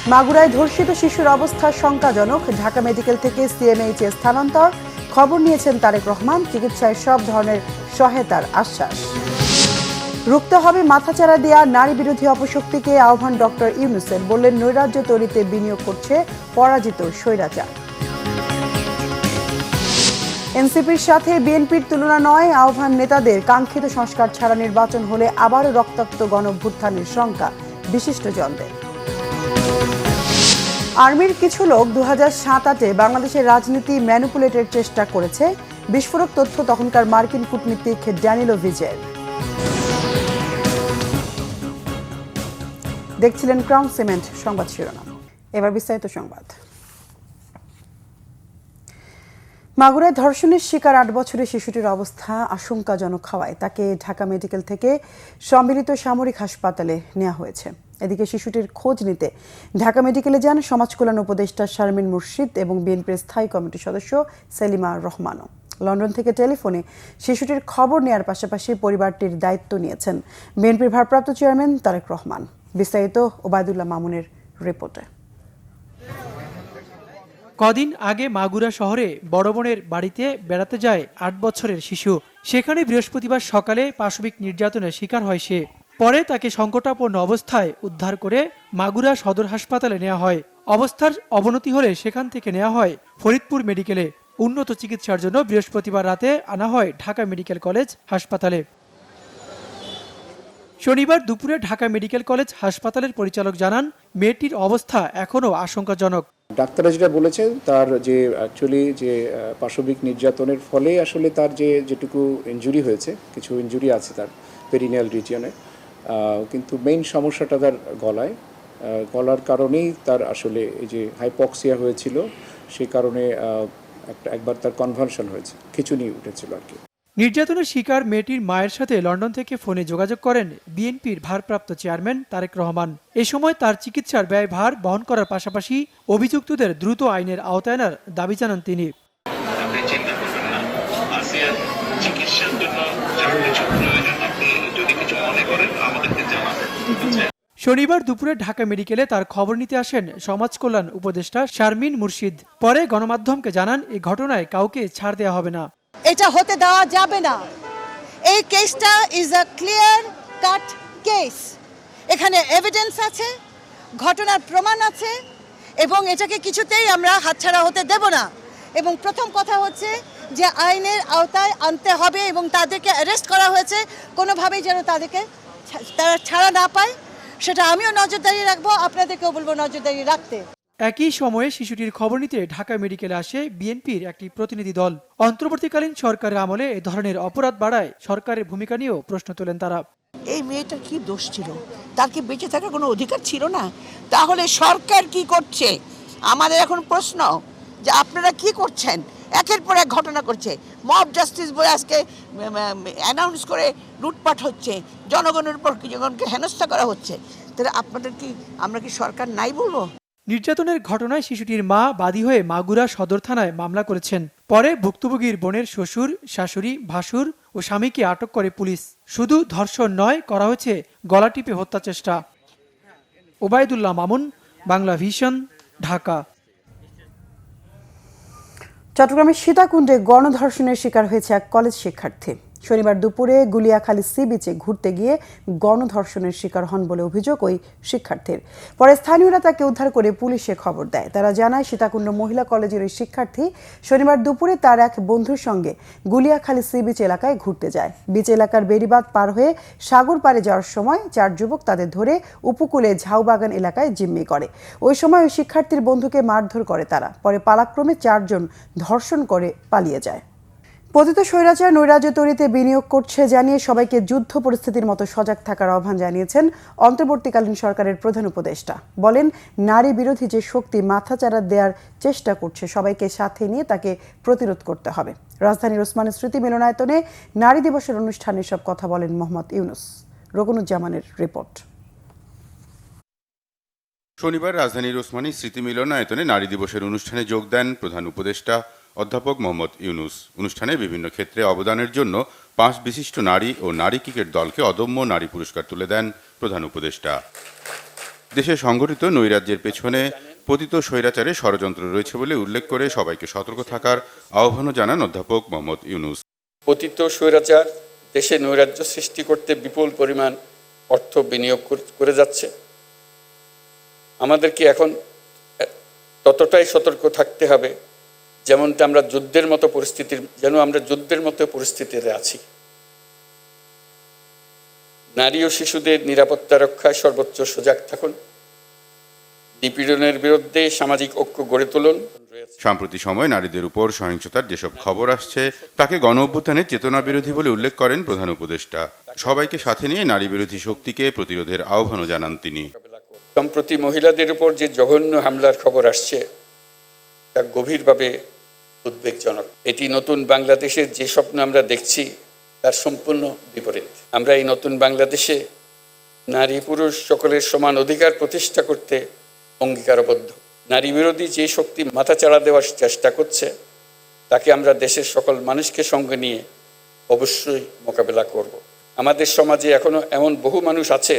মাগুরায় ধর্ষিত শিশুর অবস্থা শঙ্কাজনক। ঢাকা মেডিকেল থেকে সিএমএইচে স্থানান্তর। খবর নিয়েছেন তারেক রহমান। চিকিৎসায় সব ধরনের সহায়তার আশ্বাস। রুখতে হবে মাথাচাড়া দেয়া নারী বিরোধী অপশক্তিকে আহ্বান ডক্টর ইউনূসের। বললেন, নৈরাজ্য তৈরিতে বিনিয়োগ করছে পরাজিত স্বৈরাচার। এনসিপির সাথে বিএনপির তুলনা নয়, আহ্বান নেতাদের। কাঙ্ক্ষিত সংস্কার ছাড়া নির্বাচন হলে আবারও রক্তাক্ত গণঅভ্যুত্থানের শঙ্কা বিশিষ্টজনদের। আর্মির কিছু লোক 2007-8 বাংলাদেশের রাজনীতি ম্যানিপুলেটের চেষ্টা করেছে। বিস্ফোরক তথ্য তখনকার মার্কিন কূটনীতিক ড্যানিলো ভিজের। দেখছিলেন ক্রাউন সিমেন্ট সংবাদ শিরোনাম। এবার বিস্তারিত সংবাদ। মাগুরায় ধর্ষণের শিকার 8 বছরের শিশুটির অবস্থা আশঙ্কাজনক হওয়ায় তাকে ঢাকা মেডিকেল থেকে সম্মিলিত সামরিক হাসপাতালে নেওয়া হয়েছে। এদিকে শিশুটির খোঁজ নিতে ঢাকা মেডিকেলে যান সমাজ কল্যাণ উপদেষ্টা শারমিন মুর্শিদ এবং বিএনপির স্থায়ী কমিটির সদস্য সেলিমা রহমানও। লন্ডন থেকে টেলিফোনে শিশুটির খবর নেওয়ার পাশাপাশি পরিবারটির দায়িত্ব নিয়েছেন বিএনপির ভারপ্রাপ্ত চেয়ারম্যান তারেক রহমান। বিস্তারিত ওবায়দুল্লাহ মামুনের রিপোর্টে। কদিন আগে মাগুরা শহরে বড় বোনের বাড়িতে বেড়াতে যায় 8 বছরের শিশু। সেখানে বৃহস্পতিবার সকালে পাশবিক নির্যাতনের শিকার হয় সে। পরে তাকে সংকটাপন্ন অবস্থায় উদ্ধার করে মাগুরা সদর হাসপাতালে নেওয়া হয়। অবস্থার অবনতি হলে সেখান থেকে নেওয়া হয় ফরিদপুর মেডিকেলে। উন্নত চিকিৎসার জন্য বৃহস্পতিবার রাতে আনা হয় ঢাকা মেডিকেল কলেজ হাসপাতালে। শনিবার দুপুরে ঢাকা মেডিকেল কলেজ হাসপাতালের পরিচালক জানান, মেয়েটির অবস্থা এখনও আশঙ্কাজনক। ডাক্তাররা যেটা বলেছেন, তার যে অ্যাকচুয়ালি যে পাশবিক নির্যাতনের ফলে আসলে তার যেটুকু ইনজুরি হয়েছে, কিছু ইনজুরি আছে তার পেরিনিয়াল রিজিয়নে, কিন্তু মেইন সমস্যাটা তার গলার কারণেই তার আসলে এই যে হাইপক্সিয়া হয়েছিল, সেই কারণে একবার তার কনভালশন হয়েছে, খিঁচুনি উঠেছিল আর কি। নির্যাতনের শিকার মেয়েটির মায়ের সাথে লন্ডন থেকে ফোনে যোগাযোগ করেন বিএনপির ভারপ্রাপ্ত চেয়ারম্যান তারেক রহমান। এ সময় তার চিকিৎসার ব্যয়ভার বহন করার পাশাপাশি অভিযুক্তদের দ্রুত আইনের আওতায় আনার দাবি জানান তিনি। শনিবার দুপুরে ঢাকা মেডিকেলে তার খবর নিতে আসেন সমাজ কল্যাণ উপদেষ্টা শারমিন মুর্শিদ। পরে গণমাধ্যমকে জানান, এই ঘটনায় কাউকে ছাড় দেওয়া হবে না। এটা হতে দেওয়া যাবে না। এই কেসটা is a clear cut case. এখানে এভিডেন্স আছে, ঘটনার প্রমাণ আছে, এবং এটাকে কিছুতেই আমরা হাতছাড়া হতে দেব না। এবং প্রথম কথা হচ্ছে যে আইনের আওতায় আনতে হবে, এবং তাদেরকে অ্যারেস্ট করা হয়েছে, কোনোভাবেই যেন তারা ছাড়া না পায়, সেটা আমিও নজরদারি রাখবো, আপনাদেরকেও বলবো নজরদারি রাখতে। একই সময়ে শিশুটির খবর নিতে ঢাকা মেডিকেলে আসে বিএনপির একটি প্রতিনিধি দল। অন্তর্বর্তীকালীন সরকারের আমলে এ ধরনের অপরাধ বাড়ায় সরকারের ভূমিকা নিয়েও প্রশ্ন তোলেন তারা। এই মেয়েটার কি দোষ ছিল? তার কি বেঁচে থাকার কোনো অধিকার ছিল না? তাহলে সরকার কি করছে? আমাদের এখন প্রশ্ন যে আপনারা কি করছেন? একের পর এক ঘটনা করছে, মব জাস্টিস বলে আজকে অ্যানাউন্স করে লুটপাট হচ্ছে, জনগণের উপর জনগণকে হেনস্থা করা হচ্ছে। তাহলে আমরা কি সরকার নাই বলবো? নির্যাতনের ঘটনায় শিশুটির মা বাদী হয়ে মাগুরা সদর থানায় মামলা করেছেন। পরে ভুক্তভোগীর বোনের শ্বশুর, শাশুড়ি, ভাসুর ও স্বামীকে আটক করে পুলিশ। শুধু ধর্ষণ নয়, করা হয়েছে গলা টিপে হত্যা চেষ্টা। ওবায়দুল্লাহ মামুন, বাংলা ভিশন, ঢাকা। চট্টগ্রামের সীতাকুণ্ডে গণধর্ষণের শিকার হয়েছে এক কলেজ শিক্ষার্থী। শনিবার দুপুরে গুলিয়াখালী সি বিচে ঘুরতে গিয়ে গণধর্ষণের শিকার হন বলে অভিযোগ ওই শিক্ষার্থীর। পরে স্থানীয়রা তাকে উদ্ধার করে পুলিশে খবর দেয়। তারা জানায়, সীতাকুণ্ড মহিলা কলেজের ওই শিক্ষার্থী শনিবার দুপুরে তার এক বন্ধুর সঙ্গে গুলিয়াখালী সি বিচ এলাকায় ঘুরতে যায়। বিচ এলাকার বেড়িবাঁধ পার হয়ে সাগর পাড়ে যাওয়ার সময় 4 যুবক তাদের ধরে উপকূলে ঝাউবাগান এলাকায় জিম্মি করে। ওই সময় ওই শিক্ষার্থীর বন্ধুকে মারধর করে তারা। পরে পালাক্রমে 4 জন ধর্ষণ করে পালিয়ে যায়। পতিত স্বৈরাচার নৈরাজ্য তৈরিতে বিনিয়োগ করছে জানিয়ে সবাইকে যুদ্ধ পরিস্থিতির মতো সজাগ থাকার আহ্বান জানিয়েছেন অন্তর্বর্তীকালীন সরকারের প্রধান উপদেষ্টা। বলেন, নারী বিরোধী যে শক্তি মাথাচাড়া দেওয়ার চেষ্টা করছে, সবাইকে সাথে নিয়ে তাকে প্রতিরোধ করতে হবে। রাজধানীর ওসমানী স্মৃতি মিলনায়তনে নারী দিবসের অনুষ্ঠানে সব কথা বলেন মোহাম্মদ ইউনূস। রকুনুজ্জামানের রিপোর্ট। শনিবার রাজধানীর ওসমানী স্মৃতি মিলনায়তনে নারী দিবসের অনুষ্ঠানে যোগ দেন প্রধান উপদেষ্টা অধ্যাপক মোহাম্মদ ইউনূস। অনুষ্ঠানে বিভিন্ন ক্ষেত্রে অবদানের জন্য 5 বিশিষ্ট নারী ও নারী ক্রিকেট দলকে অদম্য নারী পুরস্কার তুলে দেন প্রধান উপদেষ্টা। দেশে সংগঠিত নৈরাজ্যের পেছনে পতিত স্বৈরাচারে ষড়যন্ত্র রয়েছে বলে উল্লেখ করে সবাইকে সতর্ক থাকার আহ্বানও জানান অধ্যাপক মোহাম্মদ ইউনুস। পতিত স্বৈরাচার দেশে নৈরাজ্য সৃষ্টি করতে বিপুল পরিমাণ অর্থ বিনিয়োগ করে যাচ্ছে। আমাদেরকে এখন ততটাই সতর্ক থাকতে হবে যেমনটা আমরা যুদ্ধের মতো পরিস্থিতিতে আছি। নারী ও শিশুদের নিরাপত্তা রক্ষায় সর্বোচ্চ সজাগ থাকুন। নিপীড়নের বিরুদ্ধে সামাজিক ঐক্য গড়ে তুলুন। সাম্প্রতিক সময় নারীদের উপর সহিংসতার যেসব খবর আসছে তাকে গণ অভ্যুত্থানের চেতনা বিরোধী বলে উল্লেখ করেন প্রধান উপদেষ্টা। সবাইকে সাথে নিয়ে নারী বিরোধী শক্তিকে প্রতিরোধের আহ্বানও জানান তিনি। সম্প্রতি মহিলাদের উপর যে জঘন্য হামলার খবর আসছে তা গভীরভাবে উদ্বেগজনক। এটি নতুন বাংলাদেশের যে স্বপ্ন আমরা দেখছি তার সম্পূর্ণ বিপরীত। আমরা এই নতুন বাংলাদেশে নারী পুরুষ সকলের সমান অধিকার প্রতিষ্ঠা করতে অঙ্গীকারবদ্ধ। নারী বিরোধী যে শক্তি মাথাচাড়া দেওয়ার চেষ্টা করছে তাকে আমরা দেশের সকল মানুষকে সঙ্গে নিয়ে অবশ্যই মোকাবেলা করব। আমাদের সমাজে এখনো এমন বহু মানুষ আছে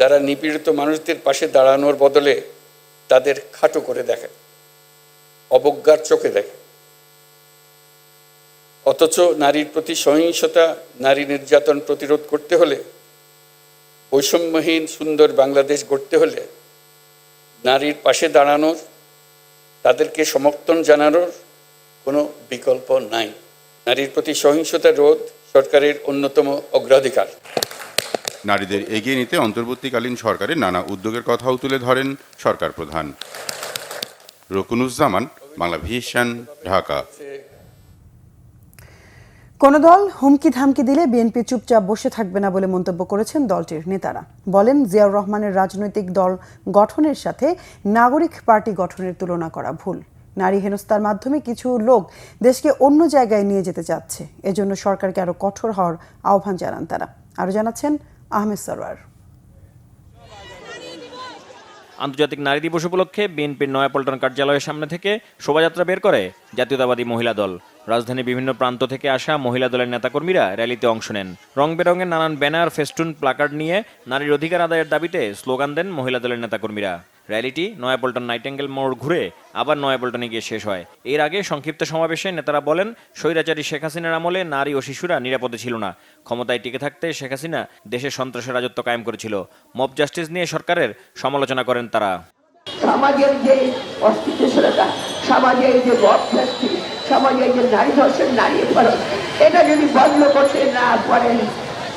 যারা নিপীড়িত মানুষদের পাশে দাঁড়ানোর বদলে তাদের খাটো করে দেখে, অবজ্ঞার চোখে দেখে। অথচ নারীর প্রতি সহিংসতা, নারী নির্যাতন প্রতিরোধ করতে হলে, বৈষম্যহীন সুন্দর বাংলাদেশ গড়তে হলে নারীর পাশে দাঁড়ানোর, তাদেরকে সমর্থন জানানোর কোনো বিকল্প নাই। নারীর প্রতি সহিংসতা রোধ সরকারের অন্যতম অগ্রাধিকার। নারীদের এগিয়ে নিতে অন্তর্বর্তীকালীন সরকারের নানা উদ্যোগের কথাও তুলে ধরেন সরকার প্রধান। রকুনুজ্জামান, বাংলা ভিশন, ঢাকা। কোন দল হুমকি ধামকি দিলে বিএনপি চুপচাপ বসে থাকবে না বলে মন্তব্য করেছেন দলটির নেতারা। বলেন, জিয়াউর রহমানের রাজনৈতিক দল গঠনের সাথে নাগরিক পার্টি গঠনের তুলনা করা ভুল। নারী হেনস্থার মাধ্যমে কিছু লোক দেশকে অন্য জায়গায় নিয়ে যেতে চাচ্ছে, এজন্য সরকারকে আরো কঠোর হওয়ার আহ্বান জানান তারা। আরো জানাচ্ছেন আহমেদ সরওয়ার। আন্তর্জাতিক নারী দিবস উপলক্ষে বিএনপির নয়াপল্টন কার্যালয়ের সামনে থেকে শোভাযাত্রা বের করে জাতীয়তাবাদী মহিলা দল। রাজধানীর বিভিন্ন প্রান্ত থেকে আসা মহিলা দলের নেতাকর্মীরা র্যালিতে অংশ নেন। রং বেরঙের নানান ব্যানার, ফেস্টুন, প্লাকার্ড নিয়ে নারীর অধিকার আদায়ের দাবিতে স্লোগান দেন মহিলা দলের নেতাকর্মীরা। র্যালিটি নয়াপল্টন নাইটেঙ্গেল মোড় ঘুরে আবার নয়াপল্টনে গিয়ে শেষ হয়। এর আগে সংক্ষিপ্ত সমাবেশে নেতারা বলেন, স্বৈরাচারী শেখ হাসিনার আমলে নারী ও শিশুরা নিরাপদে ছিল না। ক্ষমতায় টিকে থাকতে শেখ হাসিনা দেশে সন্ত্রাসের রাজত্ব কায়েম করেছিল। মব জাস্টিস নিয়ে সরকারের সমালোচনা করেন তারা। সমাজের যে অস্থিতিশীলতা, সমাজের যে মব জাস্টিস, সমাজের যে নারী ধর্ষণ, নারী অপরাধ, এটা যদি বন্ধ করতে না পারেন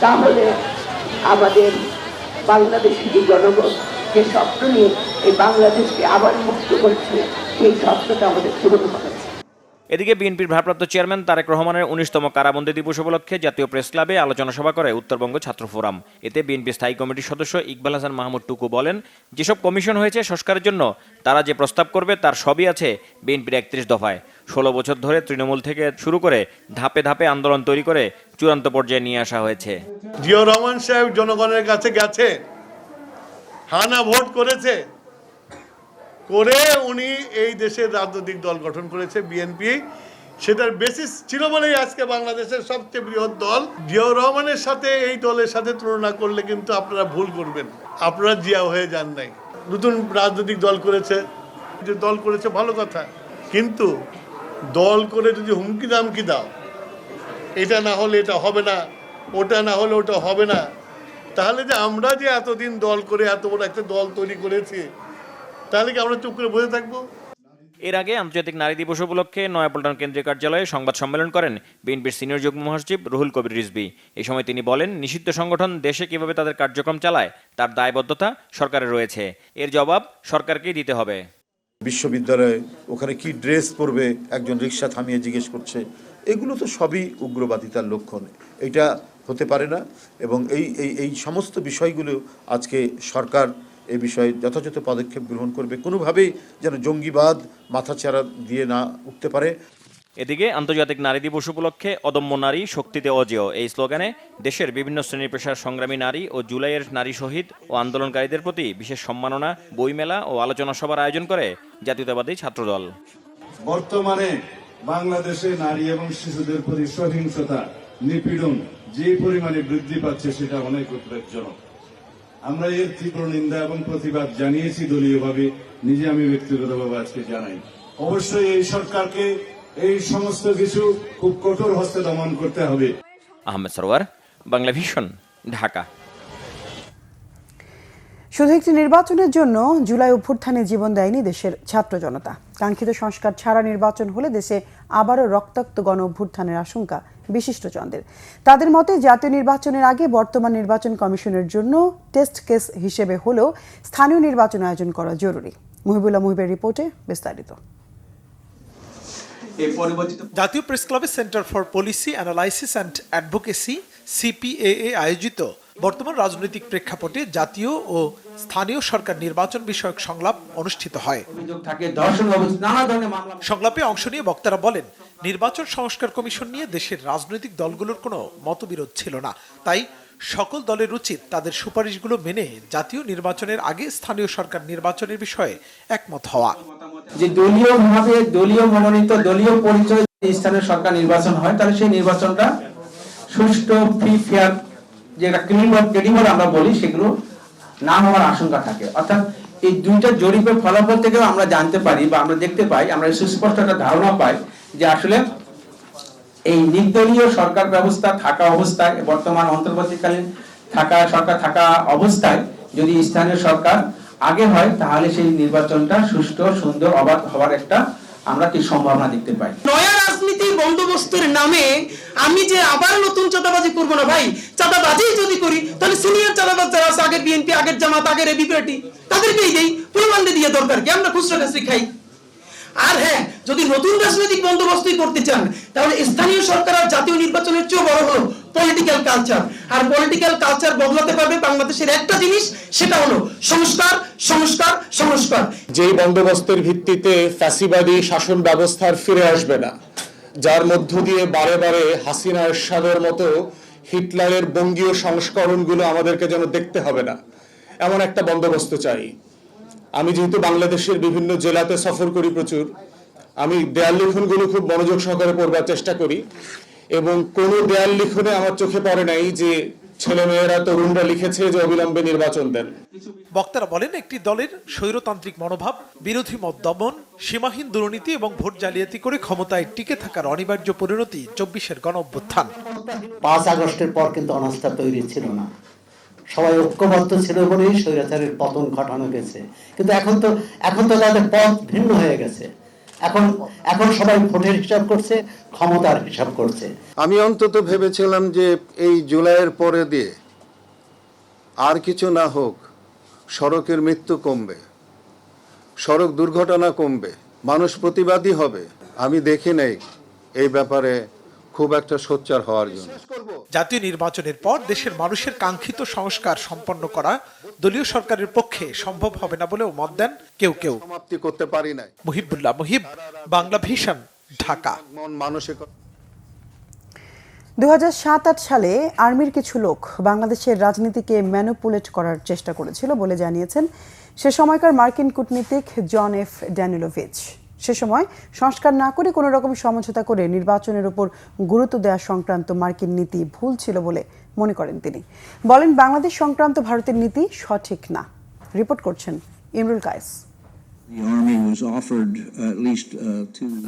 তাহলে আমাদের বাংলাদেশের যে জনগণ যে স্বপ্ন নিয়ে এই বাংলাদেশকে আবার মুক্ত করছে, সেই স্বপ্নটা আমাদের পূরণ হবে। এদিকে বিএনপির ভারপ্রাপ্ত চেয়ারম্যান তারেক রহমানের 19তম কারাবন্দী দিবস উপলক্ষে জাতীয় প্রেস ক্লাবে আলোচনা সভা করে উত্তরবঙ্গ ছাত্র ফোরাম। এতে বিএনপি স্থায়ী কমিটির সদস্য ইকবাল হাসান মাহমুদ টুকু বলেন, যেসব কমিশন হয়েছে সংস্কারের জন্য তারা যে প্রস্তাব করবে তার সবই আছে বিএনপির 31 দফায়। 16 বছর ধরে তৃণমূল থেকে শুরু করে ধাপে ধাপে আন্দোলন তৈরি করে চূড়ান্ত পর্যায়ে নিয়ে আসা হয়েছে। জিয়াউর রহমান সাহেব জনগণের কাছে গেছে, হানা ভোট করেছে, করে উনি এই দেশের রাজনৈতিক দল গঠন করেছে বিএনপি। সেটার বেসিস ছিল বলেই আজকে বাংলাদেশের সবচেয়ে বৃহৎ দল। জিয়াউর রহমানের সাথে এই দলের সাথে তুলনা করলে কিন্তু আপনারা ভুল করবেন। আপনারা জিয়া হয়ে যান নাই, নতুন রাজনৈতিক দল করেছে। যে দল করেছে ভালো কথা, কিন্তু দল করে যদি হুমকি দামকি দাও, এটা না হলে এটা হবে না, ওটা না হলে ওটা হবে না, তাহলে যে আমরা যে এতদিন দল করে এত বড় একটা দল তৈরি করেছি, তাহলে কি আমরা চুপ করে বসে থাকবো? এর আগে আন্তর্জাতিক নারী দিবস উপলক্ষে নয়াপল্টন কেন্দ্রীয় কার্যালয়ে সংবাদ সম্মেলন করেন বিএনপির সিনিয়র যুগ্ম মহাসচিব রুহুল কবির রিজভী। এই সময় তিনি বলেন, নিষিদ্ধ সংগঠন দেশে কিভাবে তাদের কার্যক্রম চালায় তার দায়বদ্ধতা সরকারের রয়েছে, এর জবাব সরকারকেই দিতে হবে। বিশ্ববিদ্যালয়ে ওখানে কি ড্রেস পরবে একজন রিক্সা থামিয়ে জিজ্ঞেস করছে, এগুলো তো সবই উগ্রবাদিতার লক্ষণ। এটা হতে পারে না, এবং এই সমস্ত বিষয়গুলো আজকে সরকার এই বিষয়ে যথাযথ পদক্ষেপ গ্রহণ করবে, কোনোভাবেই যেন জঙ্গিবাদ মাথাচাড়া দিয়ে না উঠতে পারে। এদিকে আন্তর্জাতিক নারী দিবস উপলক্ষে অদম্য নারী শক্তিতে অজেয় এই স্লোগানে দেশের বিভিন্ন শ্রেণী পেশার সংগ্রামী নারী ও জুলাইয়ের নারী শহীদ ও আন্দোলনকারীদের প্রতি বিশেষ সম্মাননা, বইমেলা ও আলোচনা সভার আয়োজন করে জাতীয়তাবাদী ছাত্রদল। বর্তমানে বাংলাদেশে নারী এবং শিশুদের প্রতি সহিংসতা, নিপীড়ন যে পরিমাণে বৃদ্ধি পাচ্ছে সেটা অনেক উদ্বেগজনক। আমরা এর তীব্র নিন্দা এবং প্রতিবাদ জানিয়েছি দলীয়ভাবে, নিজে আমি ব্যক্তিগতভাবে আজকে জানাই। অবশ্যই এই সরকারকে এই সমস্ত কিছু খুব কঠোর হস্তে দমন করতে হবে। আহমেদ সরওয়ার, বাংলা ভিশন, ঢাকা। শুধু একটি নির্বাচনের জন্য জুলাই অভ্যুত্থানে জীবন দেয়নি দেশের ছাত্র জনতা। কাঙ্ক্ষিত সংস্কার ছাড়া নির্বাচন হলে দেশে আবারও রক্তাক্ত গণ অভ্যুত্থানের আশঙ্কা বিশিষ্টজনদের। তাদের মতে জাতীয় নির্বাচনের আগে বর্তমান নির্বাচন কমিশনের জন্য টেস্ট কেস হিসেবে হলেও স্থানীয় নির্বাচন আয়োজন করা জরুরি। মুহিবুল্লাহ মুহিবের রিপোর্টে বিস্তারিত। জাতীয় প্রেস ক্লাবে centre for policy analysis and advocacy CPAA আয়োজিত বর্তমান রাজনৈতিক প্রেক্ষাপটে জাতীয় ও স্থানীয় সরকার নির্বাচন বিষয়ক সংলাপ অনুষ্ঠিত হয়। সংলাপে অংশ নিয়ে বক্তারা বলেন, নির্বাচন সংস্কার কমিশন নিয়ে দেশের রাজনৈতিক দলগুলোর কোনো মতবিরোধ ছিল না, তাই সকল দলের উচিত তাদের সুপারিশগুলো মেনে জাতীয় নির্বাচনের আগে স্থানীয় সরকার নির্বাচনের বিষয়ে একমত হওয়া। যে দলীয়ভাবে দলীয় মনোনীত দলীয় পরিচয় স্থানীয় সরকার নির্বাচন হয়, তাহলে সেই নির্বাচনটা সুষ্ঠু, ফ্রি, ফেয়ার, যেটা ক্রেডিবল আমরা বলি, সেগুলো না হওয়ার আশঙ্কা থাকে। অর্থাৎ এই দুইটা জরিপের ফলাফল থেকেও আমরা জানতে পারি বা আমরা দেখতে পাই, আমরা সুস্পষ্ট একটা ধারণা পাই যে আসলে এই নির্দলীয় সরকার ব্যবস্থা থাকা অবস্থায়, বর্তমান অন্তর্বর্তীকালীন সরকার থাকা অবস্থায় যদি স্থানীয় সরকার আগে হয়, তাহলে সেই নির্বাচনটা সুষ্ঠু, সুন্দর, অবাধ হওয়ার একটা আমরা কি সম্ভাবনা দেখতে পাই। নয়া রাজনীতি বন্দোবস্তের নামে আমি যে আবার নতুন চাঁদাবাজি করবো না ভাই, চাঁদাবাজি যদি করি তাহলে সিনিয়র চাঁদাবাজ যারা আছে, আগের বিএনপি, আগের জামাত, আগের এবি পার্টি, তাদেরকেই দেই, প্রমাণে দিয়ে দরকার কি, আমরা খুচরা কাছে খাই। আর হ্যাঁ, যদি নতুন রাজনৈতিক বন্দোবস্তই করতে চান, তাহলে স্থানীয় সরকার আর জাতীয় নির্বাচনের চেয়েও বড় হলো পলিটিক্যাল কালচার। আর পলিটিক্যাল কালচার বদলাতে পারবে বাংলাদেশের একটা জিনিস, সেটা হলো সংস্কার, সংস্কার, সংস্কার। যেই বন্দোবস্তের ভিত্তিতে ফ্যাসিবাদী শাসন ব্যবস্থার ফিরে আসবে না, যার মধ্য দিয়ে বারে বারে হাসিনা এরশাদের মতো হিটলারের বঙ্গীয় সংস্করণগুলো আমাদেরকে যেন দেখতে হবে না, এমন একটা বন্দোবস্ত চাই। আমি যেহেতু বাংলাদেশের বিভিন্ন জেলাতে সফর করি প্রচুর, আমি দেয়াল লিখনগুলো খুব মনোযোগ সহকারে পড়বার চেষ্টা করি, এবং কোনো দেয়াল লিখনে আমার চোখে পড়ে নাই যে ছেলেমেয়েরা, তরুণরা লিখেছে যে অবিলম্বে নির্বাচন দেন। বক্তারা বলেন, একটি দলের স্বৈরতান্ত্রিক মনোভাব, বিরোধী মত দমন, সীমাহীন দুর্নীতি এবং ভোট জালিয়াতি করে ক্ষমতায় টিকে থাকার অনিবার্য পরিণতি 24-এর গণ অভ্যুত্থান। 5 আগস্টের পর কিন্তু অনাস্থা তৈরি ছিল না, সবাই ঐক্যবদ্ধ ছিল বলেই স্বৈরাচারের পতন ঘটানো গেছে। কিন্তু এখন তো তাদের পথ ভিন্ন হয়ে গেছে। এখন সবাই ভোটের হিসাব করছে, ক্ষমতার হিসাব করছে। আমি অন্তত ভেবেছিলাম যে এই জুলাইয়ের পরে দিয়ে আর কিছু না হোক, সড়কের মৃত্যু কমবে, সড়ক দুর্ঘটনা কমবে, মানুষ প্রতিবাদী হবে। আমি দেখি নাই এই ব্যাপারে খুব একটা সোচ্চার হওয়ার জন্য। জাতীয় নির্বাচনের পর দেশের মানুষের কাঙ্ক্ষিত সংস্কার সম্পন্ন করা দলীয় সরকারের পক্ষে সম্ভব হবে না বলেও মত দেন কেউ কেউ। সমাপ্তি করতে পারি নাই। মুহিবুল্লাহ মুহিব, বাংলা ভিশন, ঢাকা। 2007-8 সালে আর্মির কিছু লোক বাংলাদেশের রাজনীতিকে ম্যানিপুলেট করার চেষ্টা করেছিল বলে জানিয়েছেন সে সময়কার মার্কিন কূটনীতিক জন এফ ড্যানিলোভিচ। সে সময় সংস্কার না করে কোনো রকম সমঝোতা করে নির্বাচনের উপর গুরুত্ব দেওয়া সংক্রান্ত মার্কিন নীতি ভুল ছিল বলে মনে করেন তিনি। বলেন, বাংলাদেশ সংক্রান্ত ভারতের নীতি সঠিক না। রিপোর্ট করছেন ইমরুল কায়েস।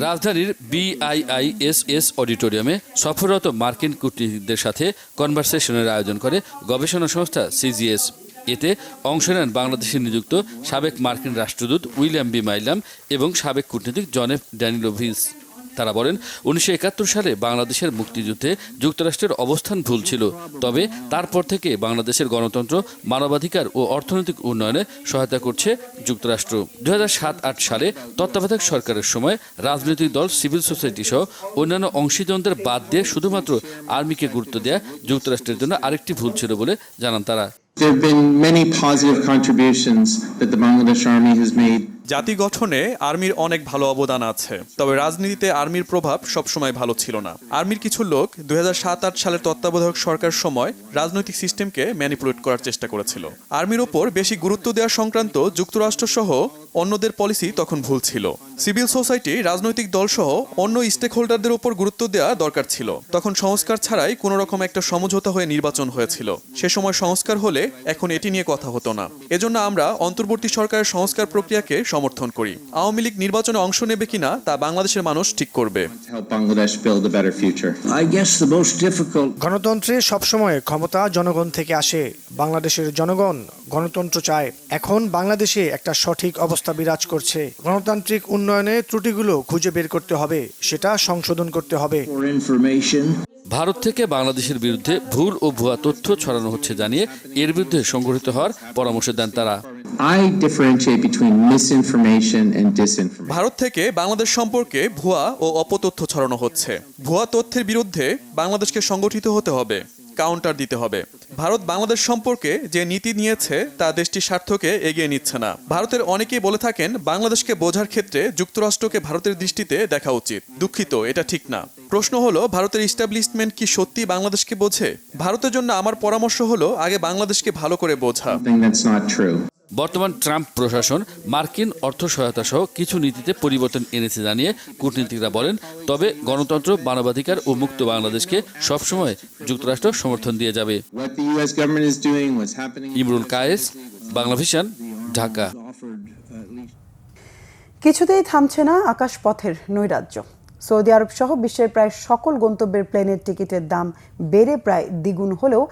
রাজধানীর BIISS অডিটোরিয়ামে সফররত মার্কিন কূটনীতিকদের সাথে কনভারসেশনের আয়োজন করে গবেষণা সংস্থা CGS। এতে অংশ নেন বাংলাদেশে নিযুক্ত সাবেক মার্কিন রাষ্ট্রদূত উইলিয়াম বি মাইলাম এবং সাবেক কূটনীতিক জন এফ ড্যানিলোভিচ। তারা বলেন, 1971 সালে বাংলাদেশের মুক্তিযুদ্ধে যুক্তরাষ্ট্রের অবস্থান ভুল ছিল, তবে তারপর থেকে বাংলাদেশের গণতন্ত্র, মানবাধিকার ও অর্থনৈতিক উন্নয়নে সহায়তা করছে যুক্তরাষ্ট্র। 2007-8 সালে তত্ত্বাবধায়ক সরকারের সময় রাজনৈতিক দল, সিভিল সোসাইটি সহ অন্যান্য অংশীদারদের বাদ দিয়ে শুধুমাত্র আর্মিকে গুরুত্ব দেওয়া যুক্তরাষ্ট্রের জন্য আরেকটি ভুল ছিল বলে জানান তারা। There have been many positive contributions that the Bangladesh Army has made. জাতি গঠনে আর্মির অনেক ভালো অবদান আছে, তবে রাজনীতিতে আর্মির প্রভাব সবসময় ভালো ছিল না। আর্মির কিছু লোক 2007-8 সালের তত্ত্বাবধায়ক সরকার সময় রাজনৈতিক সিস্টেমকে ম্যানিপুলেট করার চেষ্টা করেছিল। আর্মির ওপর বেশি গুরুত্ব দেওয়া সংক্রান্ত যুক্তরাষ্ট্র সহ অন্যদের পলিসি তখন ভুল ছিল। সিভিল সোসাইটি, রাজনৈতিক দলসহ অন্য স্টেক হোল্ডারদের উপর গুরুত্ব দেওয়া দরকার ছিল। তখন সংস্কার ছাড়াই কোনো রকম একটা সমঝোতা হয়ে নির্বাচন হয়েছিল। সে সময় সংস্কার হলে এখন এটি নিয়ে কথা হতো না। এজন্য আমরা অন্তর্বর্তী সরকারের সংস্কার প্রক্রিয়াকে সমর্থন করি। আওয়ামী লীগ নির্বাচনে অংশ নেবে কিনা তা বাংলাদেশের মানুষ ঠিক করবে। গণতন্ত্রে সবসময় ক্ষমতা জনগণ থেকে আসে। বাংলাদেশের জনগণ গণতন্ত্র চায়। এখন বাংলাদেশে একটা সঠিক অবস্থা বিরাজ করছে। গণতান্ত্রিক উন্নয়নে ত্রুটিগুলো খুঁজে বের করতে হবে, সেটা সংশোধন করতে হবে। ভারত থেকে বাংলাদেশের বিরুদ্ধে ভুল ও ভুয়া তথ্য ছড়ানো হচ্ছে জানিয়ে এর বিরুদ্ধে সংগঠিত হওয়ার পরামর্শ দেন তারা। ভারত থেকে বাংলাদেশ সম্পর্কে ভুয়া ও অপতথ্য ছড়ানো হচ্ছে। ভুয়া তথ্যের বিরুদ্ধে বাংলাদেশকে সংগঠিত হতে হবে, কাউন্টার দিতে হবে। ভারত বাংলাদেশ সম্পর্কে যে নীতি নিয়েছে তা দেশটির স্বার্থকে এগিয়ে নিচ্ছে না। ভারতের অনেকেই বলে থাকেন বাংলাদেশকে বোঝার ক্ষেত্রে যুক্তরাষ্ট্রকে ভারতের দৃষ্টিতে দেখা উচিত। দুঃখিত, এটা ঠিক না। প্রশ্ন হলো, ভারতের ইস্টাবলিশমেন্ট কি সত্যি বাংলাদেশকে বোঝে? ভারতের জন্য আমার পরামর্শ হলো আগে বাংলাদেশকে ভালো করে বোঝা। বর্তমান ট্রাম্প প্রশাসন মার্কিন অর্থ সহায়তা সহ কিছু নীতিতে পরিবর্তন এনেছে জানিয়ে কূটনীতিকরা বলেন। তবে গণতন্ত্র, মানবাধিকার ও মুক্ত বাংলাদেশকে সবসময় যুক্তরাষ্ট্র সমর্থন দিয়ে যাবে। ইমরুল কায়েস, বাংলাভিশন, ঢাকা। কিছুতেই থামছে না আকাশপথের নৈরাজ্য। সৌদি আরব সহ বিশ্বের প্রায় সকল গন্তব্যের প্লেনের টিকিটের দাম বেড়ে প্রায় দ্বিগুণ হলেও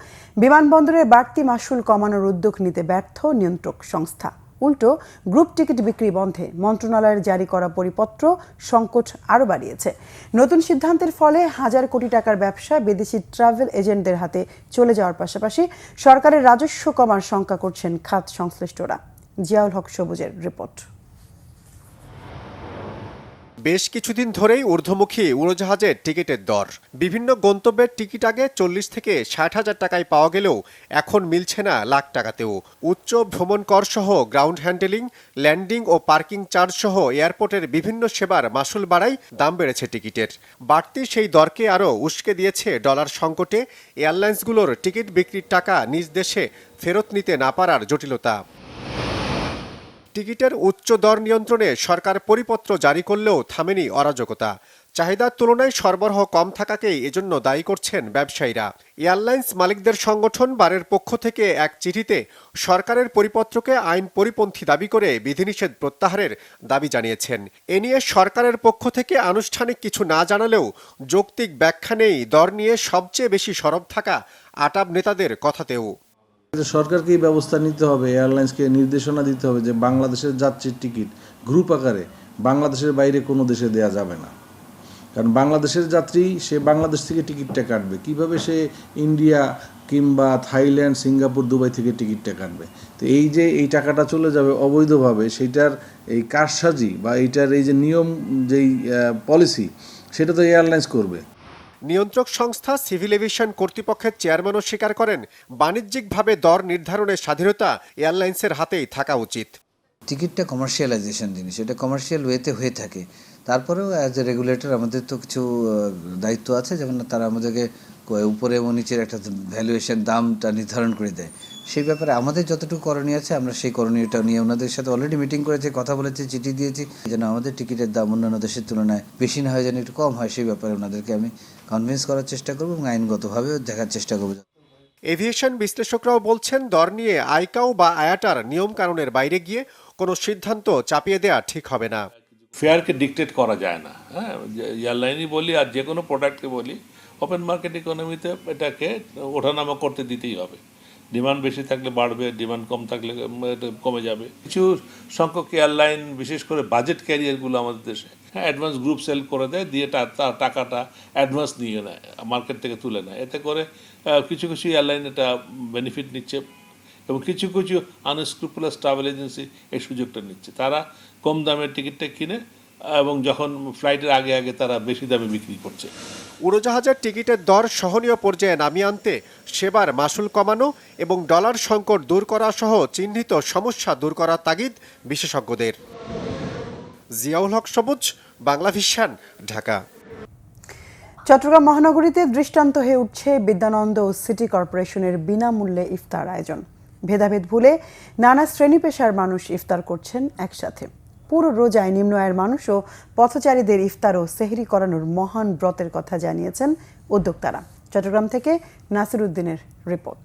বিমানবন্দরের বাড়তি মাশুল কমানোর উদ্যোগ নিতে ব্যর্থ নিয়ন্ত্রক সংস্থা। উল্টো গ্রুপ টিকিট বিক্রি বন্ধে মন্ত্রণালয়ের জারি করা পরিপত্র সংকট আরও বাড়িয়েছে। নতুন সিদ্ধান্তের ফলে হাজার কোটি টাকার ব্যবসা বিদেশি ট্রাভেল এজেন্টদের হাতে চলে যাওয়ার পাশাপাশি সরকারের রাজস্ব কমার শঙ্কা করছেন খাত সংশ্লিষ্টরা। জিয়াউল হক সবুজের রিপোর্ট। বেশ কিছুদিন ধরেই ঊর্ধ্বমুখী উড়োজাহাজের টিকিটের দর। বিভিন্ন গন্তব্যের টিকিট আগে 40 থেকে 60,000 টাকায় পাওয়া গেলেও এখন মিলছে না লাখ টাকাতেও। উচ্চ ভ্রমণ কর সহ গ্রাউন্ড হ্যান্ডেলিং, ল্যান্ডিং ও পার্কিং চার্জ সহ এয়ারপোর্টের বিভিন্ন সেবার মাশুল বাড়ায় দাম বেড়েছে টিকিটের। বাড়তি সেই দরকে আরও উস্কে দিয়েছে ডলার সংকটে এয়ারলাইন্সগুলোর টিকিট বিক্রির টাকা নিজ দেশে ফেরত নিতে না পারার জটিলতা। টিকিটের উচ্চ দর নিয়ন্ত্রণে সরকার পরিপত্র জারি করলেও থামেনি অরাজকতা। চাহিদার তুলনায় সরবরাহ কম থাকাকেই এজন্য দায়ী করছেন ব্যবসায়ীরা। এয়ারলাইন্স মালিকদের সংগঠন বারের পক্ষ থেকে এক চিঠিতে সরকারের পরিপত্রকে আইন পরিপন্থী দাবি করে বিধিনিষেধ প্রত্যাহারের দাবি জানিয়েছেন। এ নিয়ে সরকারের পক্ষ থেকে আনুষ্ঠানিক কিছু না জানালেও যৌক্তিক ব্যাখ্যা নেই দর নিয়ে সবচেয়ে বেশি সরব থাকা আটাব নেতাদের কথাতেও। সরকারকে এই ব্যবস্থা নিতে হবে, এয়ারলাইন্সকে নির্দেশনা দিতে হবে যে বাংলাদেশের যাত্রীর টিকিট গ্রুপ আকারে বাংলাদেশের বাইরে কোনো দেশে দেয়া যাবে না। কারণ বাংলাদেশের যাত্রী সে বাংলাদেশ থেকে টিকিটটা কাটবে, কিভাবে সে ইন্ডিয়া কিংবা থাইল্যান্ড, সিঙ্গাপুর, দুবাই থেকে টিকিটটা কাটবে? তো এই যে এই টাকাটা চলে যাবে অবৈধভাবে, সেইটার এই কারসাজি বা এইটার এই যে নিয়ম, যেই পলিসি, সেটা তো এয়ারলাইন্স করবে। নিয়ন্ত্রক সংস্থা সিভিল এভিয়েশন কর্তৃপক্ষের চেয়ারম্যানও স্বীকার করেন, বাণিজ্যিকভাবে দর নির্ধারণের স্বাধীনতা এয়ারলাইন্সের হাতেই থাকা উচিত। টিকিটটা কমার্শিয়ালাইজেশন জিনিস, এটা কমার্শিয়াল ওয়েতে হয়ে থাকে। তারপরেও অ্যাজ এ রেগুলেটর আমাদের তো কিছু দায়িত্ব আছে, যেমন তারা আমাদেরকে উপরে এবং নিচের একটা ভ্যালুয়েশন দামটা নির্ধারণ করে দেয়। সেই ব্যাপারে আমাদের যতটুকু করণীয় আছে আমরা সেই করণীয়টা নিয়ে ওনাদের সাথে অলরেডি মিটিং করেছি, কথা বলেছি, চিঠি দিয়েছি, যেন আমাদের টিকিটের দাম অন্যান্য দেশের তুলনায় বেশি না হয়, যেন একটু কম হয়। সেই ব্যাপারে ওনাদেরকে আমি কনভিন্স করার চেষ্টা করবো এবং আইনগতভাবেও দেখার চেষ্টা করবো। এভিয়েশন বিশ্লেষকরাও বলছেন, দর নিয়ে আইকাও বা আয়াটার নিয়ম কানুনের বাইরে গিয়ে কোনো সিদ্ধান্ত চাপিয়ে দেওয়া ঠিক হবে না। ফেয়ারকে ডিকটেট করা যায় না। হ্যাঁ, এয়ারলাইনই বলি আর যে কোনো প্রোডাক্টকে বলি, ওপেন মার্কেট ইকোনমিতে এটাকে ওঠানামা করতে দিতেই হবে। ডিমান্ড বেশি থাকলে বাড়বে, ডিমান্ড কম থাকলে কমে যাবে। কিছু সংখ্যক এয়ারলাইন, বিশেষ করে বাজেট ক্যারিয়ারগুলো আমাদের দেশে অ্যাডভান্স গ্রুপ সেল করে দেয়, দিয়ে তার টাকাটা অ্যাডভান্স নিয়ে নেয়, মার্কেট থেকে তুলে নেয়। এতে করে কিছু কিছু এয়ারলাইন এটা বেনিফিট নিচ্ছে এবং কিছু কিছু আনস্ক্রুপুলাস ট্রাভেল এজেন্সি এই সুযোগটা নিচ্ছে। তারা কম দামের টিকিটটা কিনে এবং যখন ফ্লাইটের আগে আগে তারা বেশি দামে বিক্রি করছে। উড়োজাহাজের টিকিটের দর সহনীয় পর্যায়ে নামিয়ে আনতে সেবার মাশুল কমানো এবং ডলার সংকট দূর করা সহ চিহ্নিত সমস্যা দূর করার তাগিদ বিশেষজ্ঞদের। জিয়াউল হক সবুজ, বাংলাভিশন, ঢাকা। চট্টগ্রাম মহানগরীতে দৃষ্টান্ত হয়ে উঠছে বিদ্যানন্দ ও সিটি কর্পোরেশনের বিনামূল্যে ইফতার আয়োজন। ভেদাভেদ ভুলে নানা শ্রেণী পেশার মানুষ ইফতার করছেন একসাথে। পুরো রোজায় নিম্ন আয়ের মানুষ ও পথচারীদের ইফতার ও সেহরি করানোর মহান ব্রতের কথা জানিয়েছেন উদ্যোক্তারা। চট্টগ্রাম থেকে নাসির উদ্দিনের রিপোর্ট।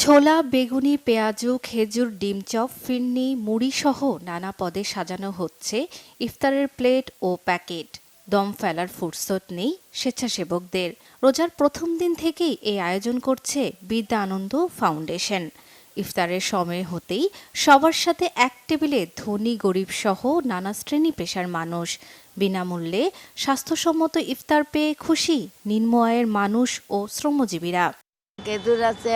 ছোলা, বেগুনি, পেঁয়াজু, খেজুর, ডিম চপ, ফিরনি, মুড়ি সহ নানা পদে সাজানো হচ্ছে ইফতারের প্লেট ও প্যাকেট। দম ফেলার ফুরসত নেই স্বেচ্ছাসেবকদের। রোজার প্রথম দিন থেকেই এই আয়োজন করছে বিদ্যা আনন্দ ফাউন্ডেশন। ইফতারের সময় হতেই সবার সাথে এক টেবিলে ধনী গরিব সহ নানা শ্রেণী পেশার মানুষ। বিনামূল্যে স্বাস্থ্যসম্মত ইফতার পেয়ে খুশি নিম্ন আয়ের মানুষ ও শ্রমজীবীরা। খেজুর আছে,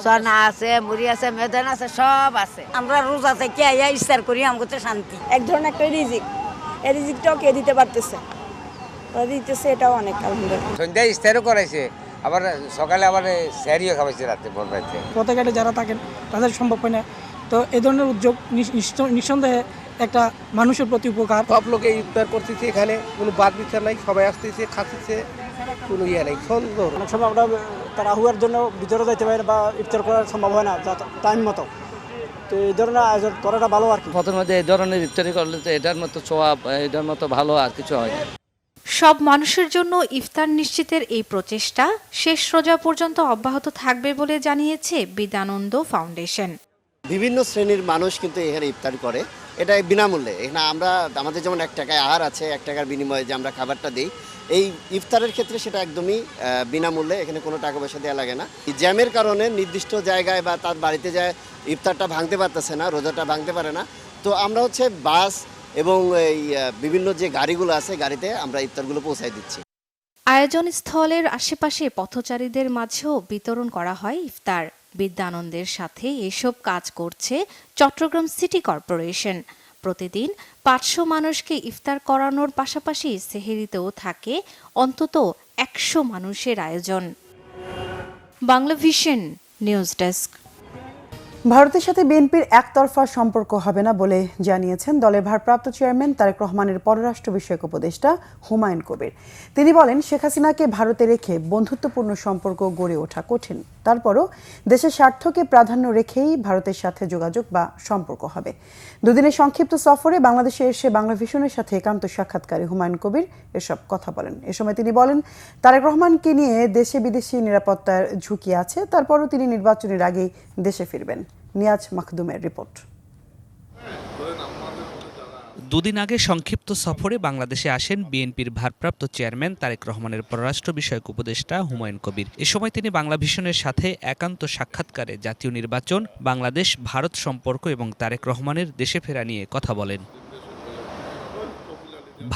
সোনা আছে, মুড়ি আছে, মেদান আছে, সব আছে। আমরা রোজা থেকে আইয়া ইফতার করি, আমাকে তো শান্তি। এক ধরনের একটা রিজিক, এই রিজিকটাও কে দিতে পারতেছে, দিতেছে, এটাও অনেক আলহামদুলিল্লাহ। সন্ধ্যায় ইফতারও করাইছে, আবার সকালে আবার সেহরিও খাওয়াইছে রাতে ভোর রাতে। পথঘাটে যারা থাকেন তাদের সম্ভব হয় না, তো এই ধরনের উদ্যোগ নিঃসন্দেহে একটা মানুষের প্রতি উপকার। সব লোকে ইফতার করতেছে, এখানে কোনো বাদ বিচার নাই, সবাই আসতেছে, খাচ্ছে, কোনো ইয়ে নাই, সুন্দর। অনেক সময় আমরা তারা হুয়ার জন্য ভিতরে যাইতে পারি বা ইফতার করা সম্ভব হয় না টাইম মতো, তো এই ধরনের আয়োজন করাটা ভালো আর কি। প্রথমে এই ধরনের ইফতারি করলে তো এটার মতো সোয়াব, এটার মতো ভালো আর কিছু হয় না। সব মানুষের জন্য ইফতার নিশ্চিতের এই প্রচেষ্টা শেষ রোজা পর্যন্ত অব্যাহত থাকবে বলে জানিয়েছে বিদ্যানন্দ ফাউন্ডেশন। বিভিন্ন শ্রেণীর মানুষ কিন্তু এখানে ইফতার করে, এটা বিনামূল্যে। এখানে আমরা আমাদের যেমন 1 টাকায় আহার আছে, 1 টাকার বিনিময়ে যে আমরা খাবারটা দিই, এই ইফতারের ক্ষেত্রে সেটা একদমই বিনামূল্যে, এখানে কোনো টাকা পয়সা দেওয়া লাগে না। জ্যামের কারণে নির্দিষ্ট জায়গায় বা তার বাড়িতে যায় ইফতারটা ভাঙতে পারতেছে না, রোজাটা ভাঙতে পারে না, তো আমরা হচ্ছে বাস এবং এই বিভিন্ন যে গাড়িগুলো আছে, গাড়িতে আমরা ইফতারগুলো পৌঁছায় দিচ্ছি। আয়োজন স্থলের আশেপাশে পথচারীদের মাঝেও বিতরণ করা হয় ইফতার। বিদ্যানন্দের সাথে এসব কাজ করছে চট্টগ্রাম সিটি কর্পোরেশন। প্রতিদিন 500 মানুষকে ইফতার করানোর পাশাপাশি সেহরিতেও থাকে অন্তত 100 মানুষের আয়োজন। Bangla vision news desk. ভারতের সাথে বিএনপির একতরফা সম্পর্ক হবে না বলে জানিয়েছেন দলের ভারপ্রাপ্ত চেয়ারম্যান তারেক রহমানের পররাষ্ট্র বিষয়ক উপদেষ্টা হুমায়ুন কবির। তিনি বলেন, শেখ হাসিনাকে ভারতে রেখে বন্ধুত্বপূর্ণ সম্পর্ক গড়ে ওঠা কঠিন। তারপরও দেশের স্বার্থকে প্রাধান্য রেখেই ভারতের সাথে যোগাযোগ বা সম্পর্ক হবে। দুদিনের সংক্ষিপ্ত সফরে বাংলাদেশে এসে বাংলা ভিশনের সাথে একান্ত সাক্ষাৎকারে হুমায়ুন কবির এসব কথা বলেন। এ সময় তিনি বলেন, তারেক রহমানকে নিয়ে দেশে বিদেশি নিরাপত্তার ঝুঁকি আছে, তারপরও তিনি নির্বাচনের আগেই দেশে ফিরবেন। নিয়াজ মাখদুমের রিপোর্ট। দুদিন আগে সংক্ষিপ্ত সফরে বাংলাদেশে আসেন বিএনপির ভারপ্রাপ্ত চেয়ারম্যান তারেক রহমানের পররাষ্ট্র বিষয়ক উপদেষ্টা হুমায়ুন কবির। এ সময় তিনি বাংলা ভিশনের সাথে একান্ত সাক্ষাৎকারে জাতীয় নির্বাচন, বাংলাদেশ ভারত সম্পর্ক এবং তারেক রহমানের দেশে ফেরা নিয়ে কথা বলেন।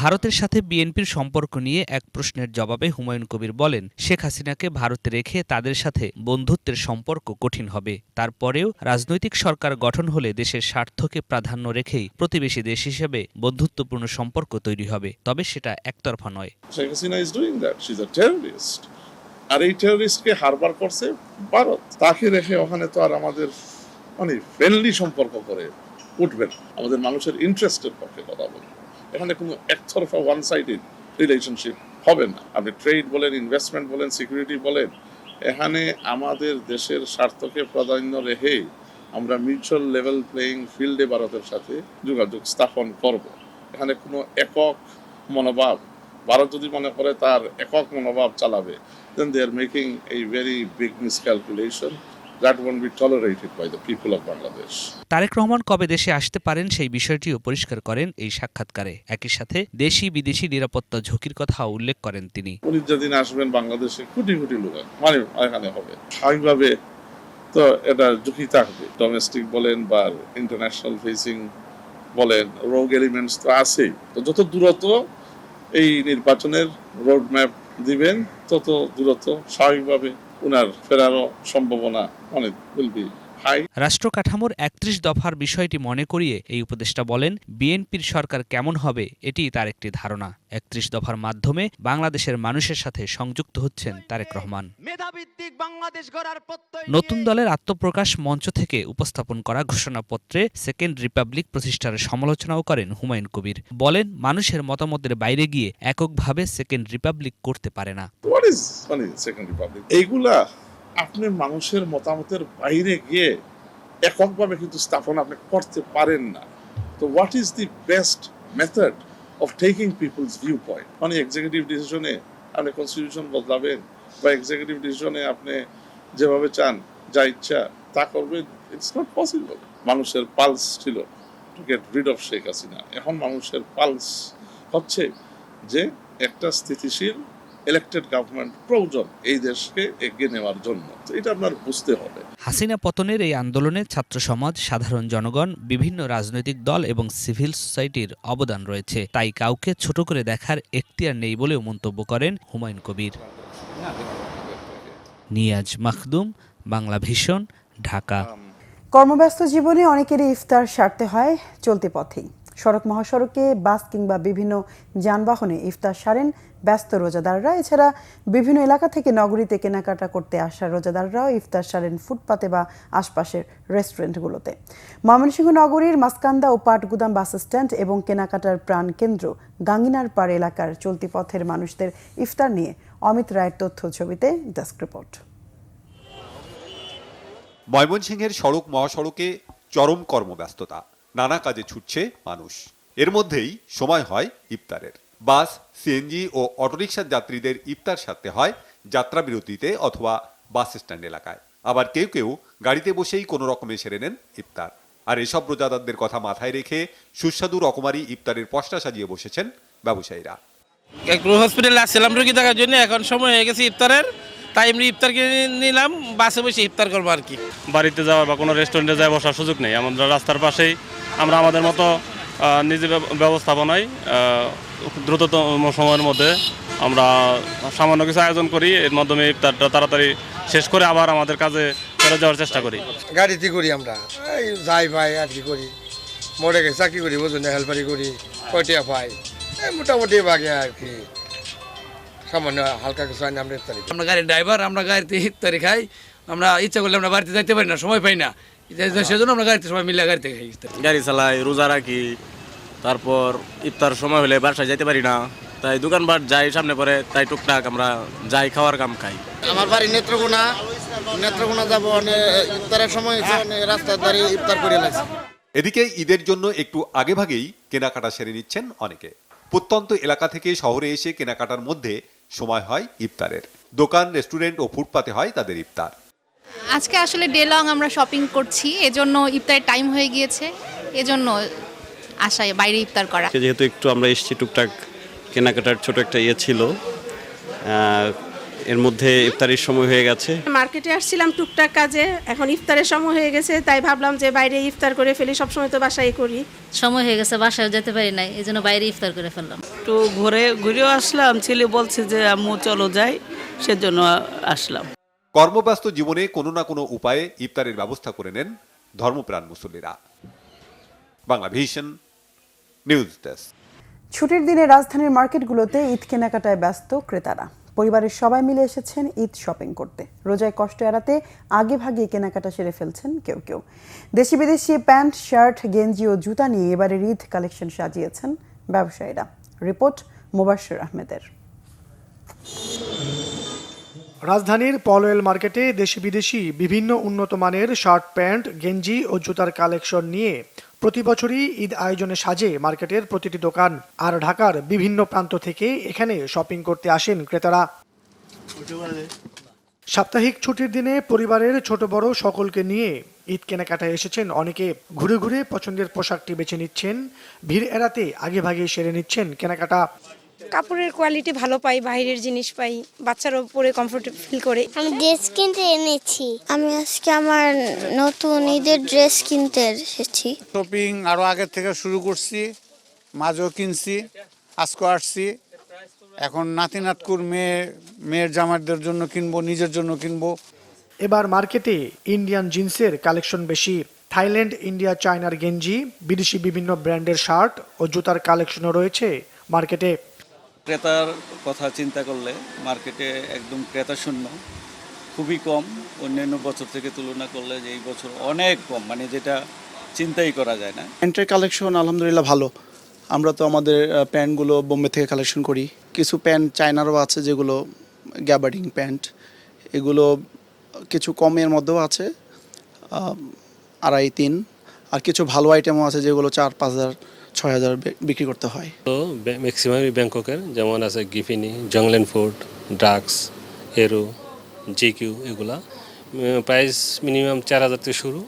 ভারতের সাথে বিএনপির সম্পর্ক নিয়ে এক প্রশ্নের জবাবে হুমায়ুন কবির বলেন, শেখ হাসিনাকে ভারতে রেখে তাদের সাথে বন্ধুত্বের সম্পর্ক কঠিন হবে। তারপরেও রাজনৈতিক সরকার গঠন হলে দেশের স্বার্থকে প্রাধান্য রেখেই প্রতিবেশী দেশ হিসেবে বন্ধুত্বপূর্ণ সম্পর্ক তৈরি হবে, তবে সেটা একতরফা নয়। Sheikh Hasina is doing that, she is a terrorist, আর এই টেররিস্টকে হারবার করছে ভারত। তাকে রেখে ওখানে তো আর আমাদের ফ্রেন্ডলি সম্পর্ক করে উঠবেন, আমাদের মানুষের ইন্টারেস্টের পক্ষে কথা বলবেন। এখানে কোনো একতরফা ওয়ান সাইডেড রিলেশনশিপ হবে না। আপনি ট্রেড বলেন, ইনভেস্টমেন্ট বলেন, সিকিউরিটি বলেন, এখানে আমাদের দেশের স্বার্থকে প্রাধান্য রেখে আমরা মিউচুয়াল লেভেল প্লেইং ফিল্ডে ভারতের সাথে যোগাযোগ স্থাপন করব। এখানে কোনো একক মনোভাব, ভারত যদি মনে করে তার একক মনোভাব চালাবে, then they are making a very big miscalculation that won't be tolerated by the people of Bangladesh. Tarique Rahman কবে দেশে আসতে পারেন সেই বিষয়টিও পরিষ্কার করেন এই সাক্ষাৎকারে। একই সাথে দেশি বিদেশি নিরাপত্তা ঝুঁকির কথা উল্লেখ করেন তিনি। উনি যেদিন আসবেন বাংলাদেশে কোটি কোটি লোক এখানে হবে, স্বাভাবিকভাবে তো এটা ঝুঁকি থাকবে। ডোমেস্টিক বলেন বা ইন্টারন্যাশনাল ফেসিং বলেন, রোগ এলিমেন্টস তো আছেই। তো যত দূরত্ব এই নির্বাচনের রোড ম্যাপ দিবেন, তত দূরত্ব স্বাভাবিকভাবে উনার ফেরারও সম্ভাবনা অনেক বলবি হাই। রাষ্ট্র কাঠামোর 31 দফার বিষয়টি মনে করিয়ে এই উপদেষ্টা বলেন, বিএনপির সরকার কেমন হবে এটি তার একটি ধারণা। 31 দফার মাধ্যমে বাংলাদেশের মানুষের সাথে সংযুক্ত হচ্ছেন তারেক রহমান। নতুন দলের আত্মপ্রকাশ মঞ্চ থেকে উপস্থাপন করা ঘোষণাপত্রে সেকেন্ড রিপাবলিক প্রতিষ্ঠার সমালোচনাও করেন হুমায়ুন কবির। বলেন, মানুষের মতামতের বাইরে গিয়ে এককভাবে সেকেন্ড রিপাবলিক করতে পারে না। এইগুলা আপনি মানুষের মতামতের বাইরে গিয়ে এককভাবে কিন্তু স্থাপনা আপনি করতে পারেন না। তো what is the best method of taking people's view point? মানে এক্সিকিউটিভ ডিসিশনে আপনি কনস্টিটিউশন বদলাবেন বা এক্সিকিউটিভ ডিসিশনে আপনি যেভাবে চান যা ইচ্ছা তা করবেন, ইটস নট পসিবল। মানুষের পালস ছিল to get rid of Sheikh Hasina. এখন মানুষের পালস হচ্ছে যে একটা স্থিতিশীল ইলেক্টেড গভর্নমেন্ট প্রয়োজন এই দেশকে এগিয়ে নেওয়ার জন্য। তো এটা আপনার বুঝতে হবে। হাসিনা পতনের এই আন্দোলনে ছাত্র সমাজ, সাধারণ জনগণ, বিভিন্ন রাজনৈতিক দল এবং সিভিল সোসাইটির অবদান রয়েছে। তাই কাউকে ছোট করে দেখার এখতিয়ার নেই বলেও মন্তব্য করেন হুমায়ুন কবির। নিয়াজ মাখদুম, বাংলা ভিশন, ঢাকা। কর্মব্যস্ত জীবনে অনেকেরই ইফতার সারতে হয় চলতি পথেই। সড়ক মহাসড়কে বাস কিংবা বিভিন্ন যানবাহনে ইফতার সারেন ব্যস্ত রোজাদাররা। এছাড়া বিভিন্ন এলাকা থেকে নগরীতে কেনাকাটা করতে আসা রোজাদাররাও ইফতার সারেন ফুটপাতে বা আশপাশের রেস্টুরেন্টগুলোতে। ময়মনসিংহ নগরীর মাসকান্দা ও পাটগুদাম বাস স্ট্যান্ড এবং কেনাকাটার প্রাণকেন্দ্র গাঙ্গিনার পাড় এলাকার চলতি পথের মানুষদের ইফতার নিয়ে অমিত রায়ের তথ্য ছবিতে ডেস্ক রিপোর্ট। ময়মনসিংহের সড়ক মহাসড়কে চরম কর্মব্যস্ততা, নানা কাজে ছুটছে মানুষ। এর মধ্যেই সময় হয় ইফতারের। বাস, সিএনজি ও অটোরিকশার যাত্রীদের ইফতার সারতে হয় যাত্রা বিরতিতে অথবা বাস স্ট্যান্ড এলাকায়। আবার কেউ কেউ গাড়িতে বসেই কোনো রকমে সেরে নেন ইফতার। আর এসব রোজাদারদের কথা মাথায় রেখে সুস্বাদু রকমারি ইফতারের পসরা সাজিয়ে বসেছেন ব্যবসায়ীরা। হসপিটালে আসছিলাম রুগী দেখার জন্য, এখন সময় হয়ে গেছে ইফতারের, তাই এমনি ইফতার কিনে নিলাম, বাসে বসে ইফতার করবো আর কি। বাড়িতে যাওয়া বা কোনো রেস্টুরেন্টে যাওয়া বসার সুযোগ নেই। আমরা রাস্তার পাশেই আমরা আমাদের মতো নিজের ব্যবস্থাপনায় দ্রুততম সময়ের মধ্যে আমরা সামান্য কিছু আয়োজন করি। এর মাধ্যমে ইফতারটা তাড়াতাড়ি শেষ করে আবার আমাদের কাজে চলে যাওয়ার চেষ্টা করি। গাড়িতে করি আমরা, এই যাই ভাই আর কি করি, মোড়ে গেছে চাকরি করি, বুঝুন হেল্পারি করি, কয়টিয়া পাই মোটামুটি বাগে আর কি, সামান্য হালকা কিছু আনি আমরা ইফতারি। আমরা গাড়ির ড্রাইভার, আমরা গাড়িতে ইফতারি খাই। আমরা ইচ্ছা করলে আমরা বাড়িতে যাইতে পারি না, সময় পাই না, সেজন্য আমরা গাড়িতে সবাই মিলে গাড়িতে খাই ইফতার। গাড়ি চালাই, রোজা রাখি, তারপর ইফতার সময় হলে বাসায় যাইতে পারি না, তাই দোকানপাট যাই সামনে পরে, তাই টুকটাক আমরা যাই খাওয়ার কাম খাই। আমার বাড়ি নেত্রকোনা যাবো, ইফতারের সময় রাস্তার ধারে ইফতার করে লাগছে। এদিকে ঈদের জন্য একটু আগেভাগেই কেনাকাটা সেরে নিচ্ছেন অনেকে। প্রত্যন্ত এলাকা থেকে শহরে এসে কেনাকাটার মধ্যে সময় হয় ইফতারের। দোকান, রেস্টুরেন্ট ও ফুটপাতে হয় তাদের ইফতার। আজকে আসলে ডে লং আমরা শপিং করছি, এজন্য ইফতারের টাইম হয়ে গিয়েছে, এজন্য আশায় বাইরে ইফতার করা। যেহেতু একটু আমরা এসেছি, টুকটাক কেনাকাটার ছোট একটা ছিল, এর মধ্যে ইফতারের সময় হয়ে গেছে। মার্কেটে আসছিলাম টুকটাক কাজে, এখন ইফতারের সময় হয়ে গেছে, তাই ভাবলাম যে বাইরে ইফতার করে ফেলি, সবসময় তো বাসায় করি। সময় হয়ে গেছে, বাসায় যেতে পারি নাই, এই জন্য বাইরে ইফতার করে ফেললাম। তো ঘুরেও আসলাম, ছেলে বলছে যে আম্মু চলো যাই, সেজন্য আসলাম। কর্মব্যস্ত জীবনে কোনো না কোনো উপায়ে ইফতারের ব্যবস্থা করে নেন ধর্মপ্রাণ মুসল্লিরা। Bangla vision news desk. ছুটির দিনে রাজধানীর মার্কেটগুলোতে ঈদ কেনাকাটায় ব্যস্ত ক্রেতারা। পরিবারের সবাই মিলে এসেছেন ঈদ শপিং করতে। রোজায় কষ্ট এড়াতে আগে ভাগে কেনাকাটা সেরে ফেলছেন কেউ কেউ। দেশি বিদেশি প্যান্ট, শার্ট, গেঞ্জি ও জুতা নিয়ে এবারের ঈদ কালেকশন সাজিয়েছেন ব্যবসায়ীরা। রিপোর্ট মুবাশশির আহমেদের। রাজধানীর পলওয়েল মার্কেটে দেশি বিদেশি বিভিন্ন উন্নত মানের শার্ট, প্যান্ট, গেঞ্জি ও জুতার কালেকশন নিয়ে প্রতি বছরই ঈদ আয়োজনে সাজে মার্কেটের প্রতিটি দোকান। আর ঢাকার বিভিন্ন প্রান্ত থেকে এখানে শপিং করতে আসেন ক্রেতারা। সাপ্তাহিক ছুটির দিনে পরিবারের ছোট বড় সকলকে নিয়ে ঈদ কেনাকাটায় এসেছেন অনেকে। ঘুরে ঘুরে পছন্দের পোশাকটি বেছে নিচ্ছেন, ভিড় এড়াতে আগে ভাগে সেরে নিচ্ছেন কেনাকাটা। কাপড়ের কোয়ালিটি ভালো পাই, বাইরের জিনিস পাই, বাচ্চারাও পরে কমফোর্টেবল ফিল করে। আমি ড্রেস কিনতে এনেছি, আমি আজকে আমার নতুন ঈদের ড্রেস কিনতে এসেছি। শপিং আরো আগে থেকে শুরু করছি, মাঝেও কিনছি, আজকে আসছি। এখন নাতি নাতকুর মেয়ের জামাইদের জন্য কিনবো, নিজের জন্য কিনবো। এবার মার্কেটে ইন্ডিয়ান জিন্সের কালেকশন বেশি। থাইল্যান্ড, ইন্ডিয়া, চায়নার গেঞ্জি, বিদেশি বিভিন্ন ব্র্যান্ডের শার্ট ও জুতার কালেকশনও রয়েছে মার্কেটে। ক্রেতার কথা চিন্তা করলে মার্কেটে একদম ক্রেতা শূন্য, খুবই কম। অন্যান্য বছর থেকে তুলনা করলে যে এই বছর অনেক কম, মানে যেটা চিন্তাই করা যায় না। প্যান্টের কালেকশন আলহামদুলিল্লাহ ভালো। আমরা তো আমাদের প্যান্টগুলো বোম্বে থেকে কালেকশন করি। কিছু প্যান্ট চায়নারও আছে যেগুলো গ্যাবার্ডিং প্যান্ট, এগুলো কিছু কমের মধ্যেও আছে, 2.5-3, আর কিছু ভালো আইটেমও আছে যেগুলো 4-5,000-6,000 বিক্রি করতে হয়। তো ম্যাক্সিমামই ব্যাংককের, যেমন আছে গিফিনি, জংলেন ফুড, ড্রাগস, এরো, জিকিউ, এগুলা প্রাইস মিনিমাম 4,000 থেকে শুরু।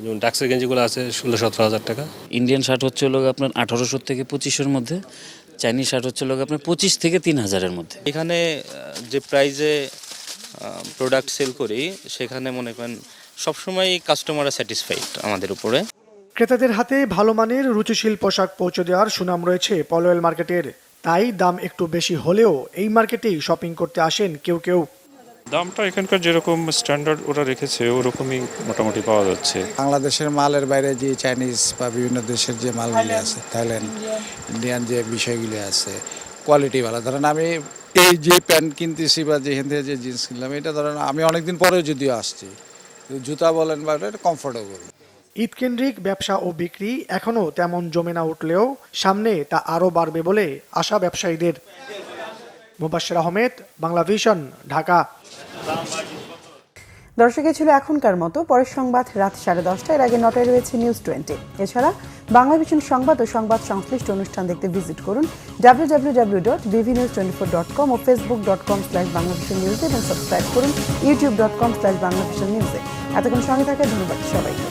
যেমন ডাক্সের গেঞ্জিগুলো আছে 16-17,000 টাকা। ইন্ডিয়ান শার্ট হচ্ছে লোক আপনার 1800 থেকে 2500-এর মধ্যে, চাইনিজ শার্ট হচ্ছে লোক আপনার 25 থেকে 3,000-এর মধ্যে। এখানে যে প্রাইজে প্রোডাক্ট সেল করি সেখানে মনে করেন সবসময় কাস্টমাররা স্যাটিসফাইড আমাদের উপরে। ক্রেতাদের হাতে ভালো মানের রুচিশীল পোশাক পৌঁছে দেওয়ার সুনাম রয়েছে পলওয়েল মার্কেটের, তাই দাম একটু বেশি হলেও এই মার্কেটেই শপিং করতে আসেন কেউ কেউ। দামটা এখানকার যেরকম স্ট্যান্ডার্ড ওরা রেখেছে ওরকমই মোটামুটি পাওয়া যাচ্ছে। বাংলাদেশের মালের বাইরে যে চাইনিজ বা বিভিন্ন দেশের যে মালগুলি আছে, থাইল্যান্ড, ইন্ডিয়ান যে বিষয়গুলি আছে, কোয়ালিটি ভালো। ধরেন আমি এই যে প্যান্ট কিনতেছি বা যেখান থেকে যে জিন্স কিনলাম, এটা ধরেন আমি অনেকদিন পরেও যদিও আসছি, জুতা বলেন বা এটা কমফোর্টেবল। ঈদ কেন্দ্রিক ব্যবসা ও বিক্রি এখনও তেমন জমে না উঠলেও সামনে তা আরও বাড়বে বলে আশা ব্যবসায়ীদের। মুবাশশির আহমেদ, বাংলা ভিশন, ঢাকা। দর্শক, ছিল এখনকার মতো। পরের সংবাদ রাত 10:30। এর আগে 9টায় রয়েছে নিউজ 20। এছাড়া বাংলা ভিশন সংবাদ ও সংবাদ সংশ্লিষ্ট অনুষ্ঠান দেখতে ভিজিট করুন www.bvnews24.com ও facebook.com/banglavishnnews এবং সাবস্ক্রাইব করুন youtube.com/banglavishnnews। এতক্ষণ সঙ্গে থাকার ধন্যবাদ সবাইকে।